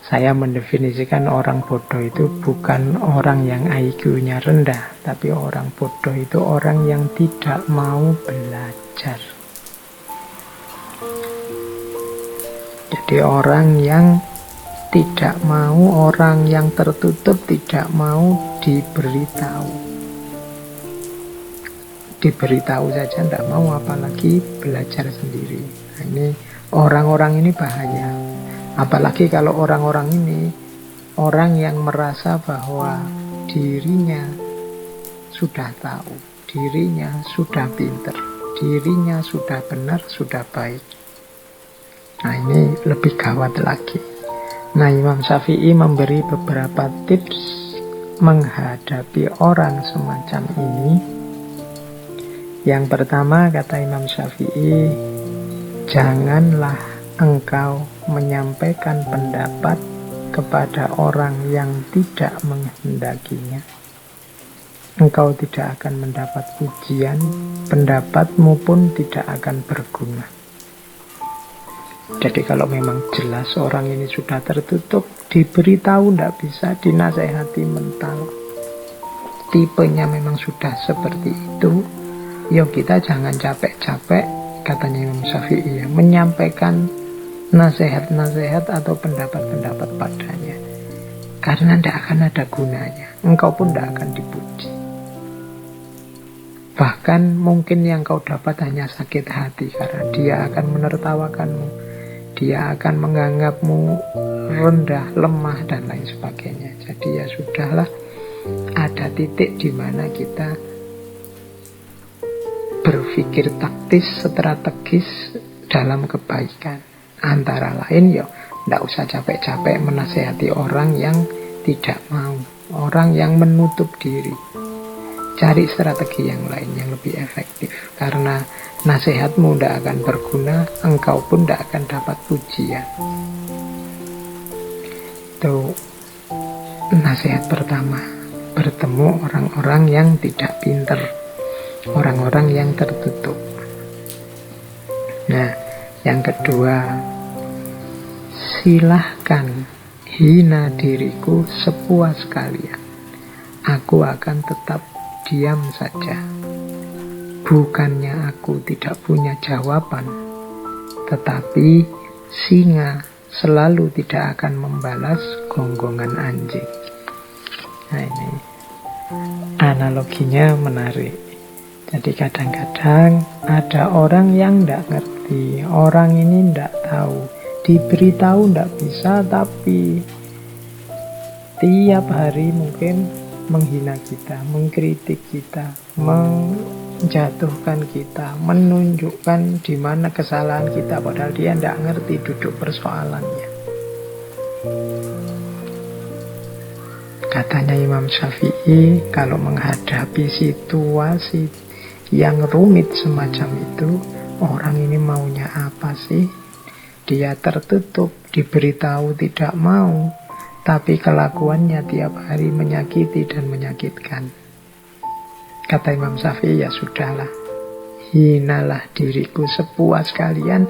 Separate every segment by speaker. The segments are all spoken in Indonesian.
Speaker 1: Saya mendefinisikan orang bodoh itu bukan orang yang IQ-nya rendah, tapi orang bodoh itu orang yang tidak mau belajar. Jadi orang yang tidak mau, orang yang tertutup, tidak mau diberitahu. Diberitahu saja tidak mau, apalagi belajar sendiri. Nah, ini orang-orang ini bahaya. Apalagi kalau orang-orang ini orang yang merasa bahwa dirinya sudah tahu, dirinya sudah pinter, dirinya sudah benar, sudah baik. Nah, ini lebih gawat lagi. Nah, Imam Syafi'i memberi beberapa tips menghadapi orang semacam ini. Yang pertama, kata Imam Syafi'i, janganlah engkau menyampaikan pendapat kepada orang yang tidak menghendakinya. Engkau tidak akan mendapat pujian, pendapatmu pun tidak akan berguna. Jadi kalau memang jelas orang ini sudah tertutup, diberitahu tidak bisa, dinasehati mental, tipenya memang sudah seperti itu, ya kita jangan capek-capek, katanya Imam Syafi'i, ya, menyampaikan nasihat-nasihat atau pendapat-pendapat padanya, karena tidak akan ada gunanya, engkau pun tidak akan dipuji. Bahkan mungkin yang kau dapat hanya sakit hati, karena dia akan menertawakanmu, dia akan menganggapmu rendah, lemah, dan lain sebagainya. Jadi ya sudahlah, ada titik di mana kita berpikir taktis, strategis dalam kebaikan. Antara lain ya tidak usah capek-capek menasehati orang yang tidak mau, orang yang menutup diri. Cari strategi yang lain yang lebih efektif, karena nasihatmu tidak akan berguna, engkau pun tidak akan dapat pujian. Itu nasihat pertama. Bertemu orang-orang yang tidak pinter, orang-orang yang tertutup. Nah, yang kedua, silahkan hina diriku sepuas kalian. Aku akan tetap diam saja. Bukannya aku tidak punya jawaban, tetapi singa selalu tidak akan membalas gonggongan anjing. Nah, ini analoginya menarik. Jadi kadang-kadang ada orang yang tidak ngerti, orang ini tidak tahu, diberitahu tidak bisa, tapi tiap hari mungkin menghina kita, mengkritik kita, menjatuhkan kita, menunjukkan di mana kesalahan kita, padahal dia tidak ngerti duduk persoalannya. Katanya Imam Syafi'i, kalau menghadapi situasi yang rumit semacam itu, orang ini maunya apa sih? Dia tertutup, diberitahu tidak mau, tapi kelakuannya tiap hari menyakiti dan menyakitkan. Kata Imam Syafi'i, ya sudahlah, hinalah diriku sepuas kalian,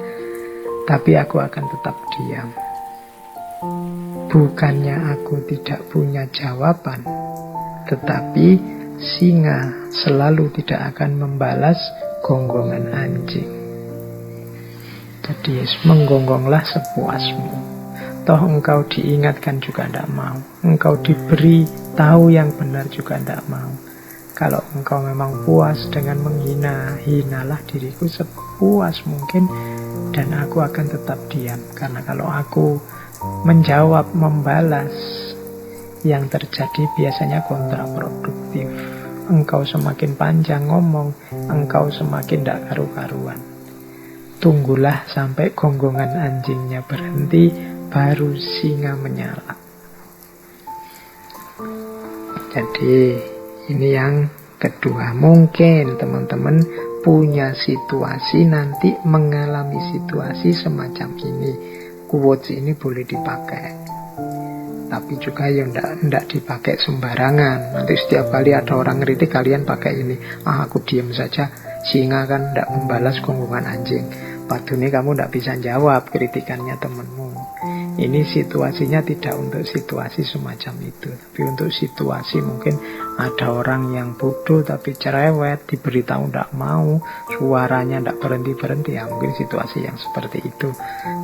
Speaker 1: tapi aku akan tetap diam. Bukannya aku tidak punya jawaban, tetapi singa selalu tidak akan membalas gonggongan anjing. Jadi menggonggonglah sepuasmu. Toh engkau diingatkan juga tidak mau, engkau diberi tahu yang benar juga tidak mau. Kalau engkau memang puas dengan menghina, hinalah diriku sepuas mungkin, dan aku akan tetap diam. Karena kalau aku menjawab, membalas, yang terjadi biasanya kontraproduktif. Engkau semakin panjang ngomong, engkau semakin tidak karu-karuan. Tunggulah sampai gonggongan anjingnya berhenti, baru singa menyala. Jadi ini yang kedua. Mungkin teman-teman punya situasi nanti, mengalami situasi semacam ini. Quotes ini boleh dipakai, tapi juga ya tidak dipakai sembarangan. Nanti setiap kali ada orang ngeritik kalian pakai ini, aku diam saja, singa kan tidak membalas gonggongan anjing. Padahal kamu tidak bisa jawab kritikannya temanmu. Ini situasinya tidak untuk situasi semacam itu, tapi untuk situasi mungkin ada orang yang bodoh tapi cerewet, diberitahu tidak mau, suaranya tidak berhenti-berhenti, ya mungkin situasi yang seperti itu.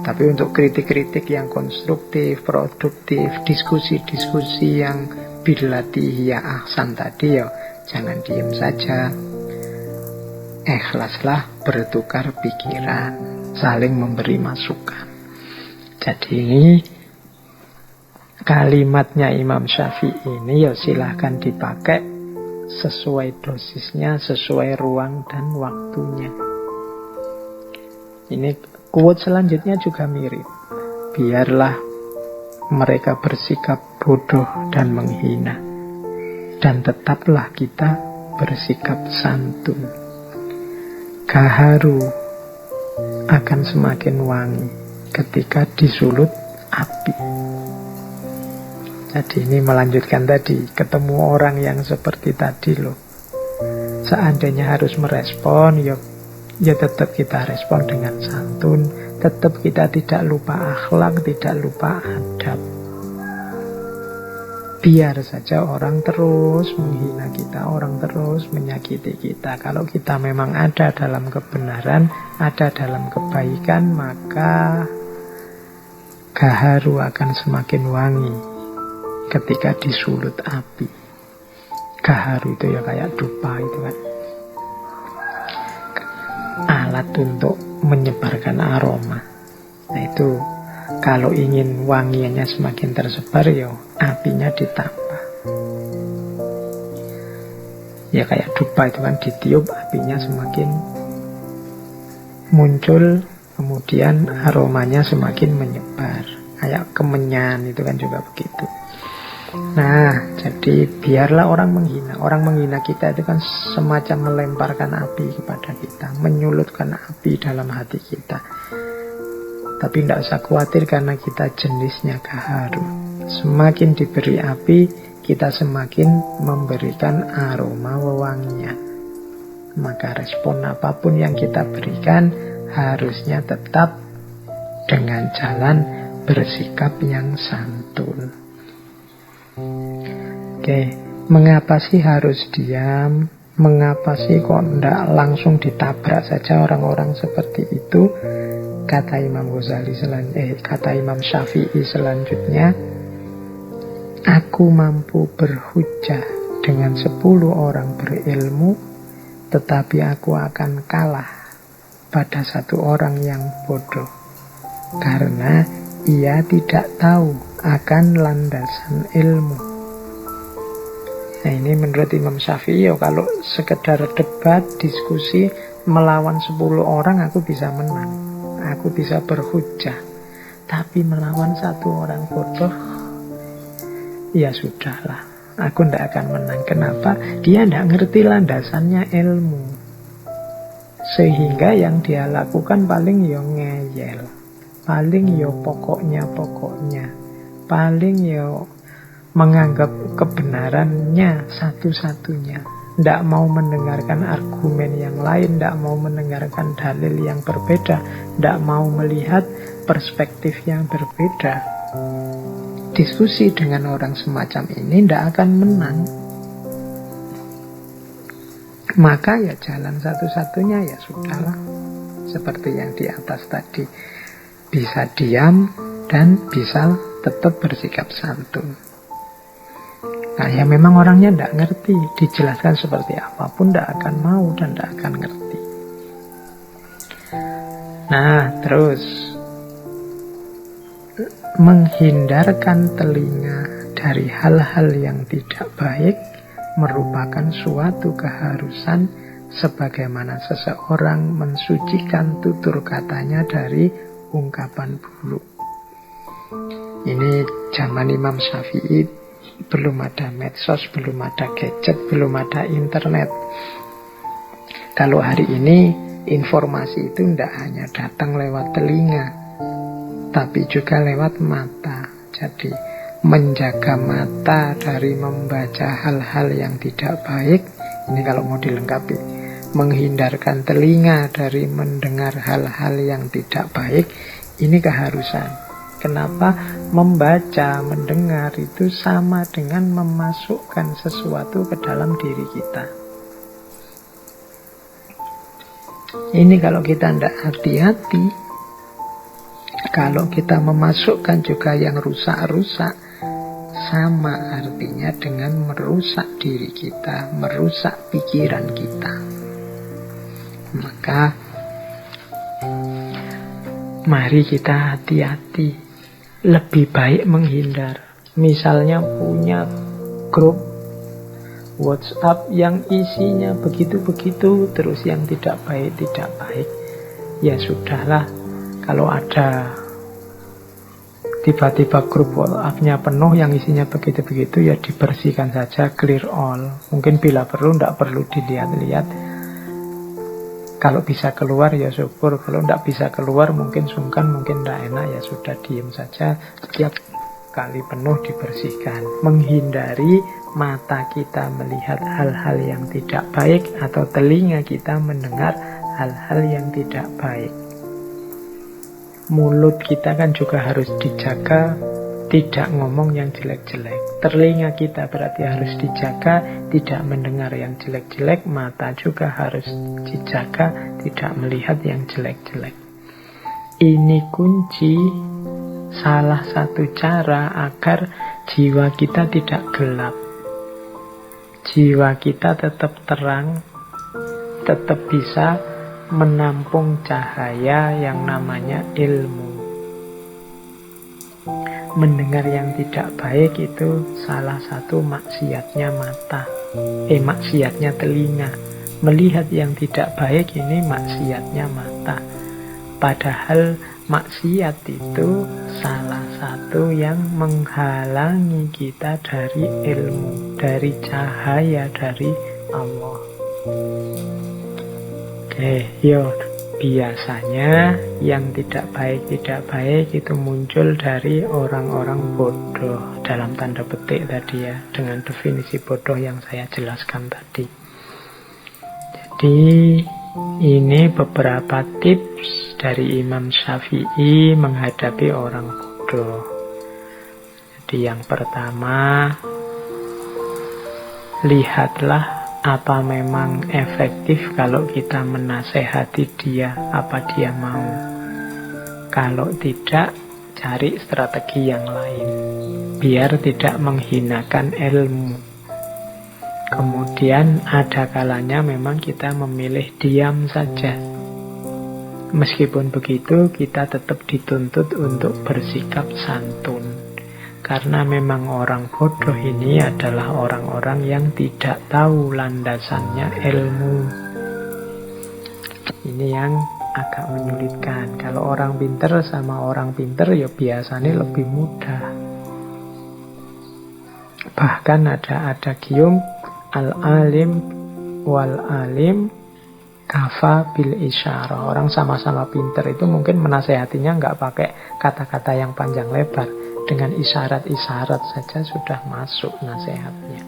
Speaker 1: Tapi untuk kritik-kritik yang konstruktif, produktif, diskusi-diskusi yang bilati ya ahsan tadi, ya jangan diem saja. Ikhlaslah bertukar pikiran, saling memberi masukan. Jadi ini kalimatnya Imam Syafi'i ini ya silahkan dipakai sesuai dosisnya, sesuai ruang dan waktunya. Ini quote selanjutnya juga mirip. Biarlah mereka bersikap bodoh dan menghina, dan tetaplah kita bersikap santun. Gaharu akan semakin wangi ketika disulut api. Jadi ini melanjutkan tadi, ketemu orang yang seperti tadi loh. Seandainya harus merespon, ya tetap kita respon dengan santun, tetap kita tidak lupa akhlak, tidak lupa adab. Biar saja orang terus menghina kita, orang terus menyakiti kita. Kalau kita memang ada dalam kebenaran, ada dalam kebaikan, maka gaharu akan semakin wangi ketika disulut api. Gaharu itu ya kayak dupa itu kan, alat untuk menyebarkan aroma. Nah itu kalau ingin wangiannya semakin tersebar, ya apinya ditambah. Ya kayak dupa itu kan, ditiup apinya semakin muncul, kemudian aromanya semakin menyebar. Kayak kemenyan itu kan juga begitu. Nah, jadi biarlah orang menghina. Orang menghina kita itu kan semacam melemparkan api kepada kita, menyulutkan api dalam hati kita. Tapi tidak usah khawatir karena kita jenisnya gaharu. Semakin diberi api, kita semakin memberikan aroma wewangian. Maka respon apapun yang kita berikan harusnya tetap dengan jalan bersikap yang santun. Oke, mengapa sih harus diam? Mengapa sih kok tidak langsung ditabrak saja orang-orang seperti itu? Kata Imam Syafi'i selanjutnya, aku mampu berhujjah dengan 10 orang berilmu, tetapi aku akan kalah pada 1 orang yang bodoh, karena ia tidak tahu akan landasan ilmu. Nah ini menurut Imam Syafi'i, kalau sekedar debat, diskusi, melawan 10 orang aku bisa menang, aku bisa berhujjah. Tapi melawan 1 orang bodoh, ya sudahlah, aku tidak akan menang. Kenapa? Dia tidak ngerti landasannya ilmu, sehingga yang dia lakukan paling yo ngeyel, paling yo pokoknya, paling yo menganggap kebenarannya satu-satunya, tidak mau mendengarkan argumen yang lain, tidak mau mendengarkan dalil yang berbeda, tidak mau melihat perspektif yang berbeda. Diskusi dengan orang semacam ini tidak akan menang. Maka ya jalan satu-satunya ya sudahlah, seperti yang di atas tadi, bisa diam dan bisa tetap bersikap santun. Nah ya memang orangnya tidak ngerti, dijelaskan seperti apapun tidak akan mau dan tidak akan ngerti. Nah terus, menghindarkan telinga dari hal-hal yang tidak baik merupakan suatu keharusan, sebagaimana seseorang mensucikan tutur katanya dari ungkapan buruk. Ini zaman Imam Syafi'i, belum ada medsos, belum ada gadget, belum ada internet. Kalau hari ini informasi itu tidak hanya datang lewat telinga, tapi juga lewat mata. Jadi menjaga mata dari membaca hal-hal yang tidak baik, ini kalau mau dilengkapi. Menghindarkan telinga dari mendengar hal-hal yang tidak baik, ini keharusan. Kenapa? Membaca, mendengar itu sama dengan memasukkan sesuatu ke dalam diri kita. Ini kalau kita tidak hati-hati, kalau kita memasukkan juga yang rusak-rusak, sama artinya dengan merusak diri kita, merusak pikiran kita. Maka mari kita hati-hati, lebih baik menghindar. Misalnya punya grup WhatsApp yang isinya begitu-begitu, terus yang tidak baik, ya sudahlah. Kalau ada tiba-tiba grup WhatsApp-nya penuh yang isinya begitu-begitu, ya dibersihkan saja, clear all. Mungkin bila perlu, tidak perlu dilihat-lihat. Kalau bisa keluar ya syukur, kalau tidak bisa keluar mungkin sungkan, mungkin tidak enak, ya sudah diam saja. Setiap kali penuh dibersihkan. Menghindari mata kita melihat hal-hal yang tidak baik, atau telinga kita mendengar hal-hal yang tidak baik. Mulut kita kan juga harus dijaga, tidak ngomong yang jelek-jelek. Telinga kita berarti harus dijaga, tidak mendengar yang jelek-jelek. Mata juga harus dijaga, tidak melihat yang jelek-jelek. Ini kunci, salah satu cara agar jiwa kita tidak gelap. Jiwa kita tetap terang, tetap bisa menampung cahaya yang namanya ilmu. Mendengar yang tidak baik itu salah satu maksiatnya mata, maksiatnya telinga. Melihat yang tidak baik ini maksiatnya mata. Padahal maksiat itu salah satu yang menghalangi kita dari ilmu, dari cahaya dari Allah. Biasanya yang tidak baik itu muncul dari orang-orang bodoh, dalam tanda petik tadi ya, dengan definisi bodoh yang saya jelaskan tadi. Jadi ini beberapa tips dari Imam Syafi'i menghadapi orang bodoh. Jadi yang pertama, lihatlah apa memang efektif kalau kita menasehati dia, apa dia mau. Kalau tidak, cari strategi yang lain, biar tidak menghinakan ilmu. Kemudian ada kalanya memang kita memilih diam saja. Meskipun begitu, kita tetap dituntut untuk bersikap santun. Karena memang orang bodoh ini adalah orang-orang yang tidak tahu landasannya ilmu. Ini yang agak menyulitkan. Kalau orang pinter sama orang pinter ya biasanya lebih mudah. Bahkan ada adagium al-alim wal-alim kafa bil isyarah. Orang sama-sama pinter itu mungkin menasehatinya nggak pakai kata-kata yang panjang lebar. Dengan isyarat-isyarat saja sudah masuk nasihatnya.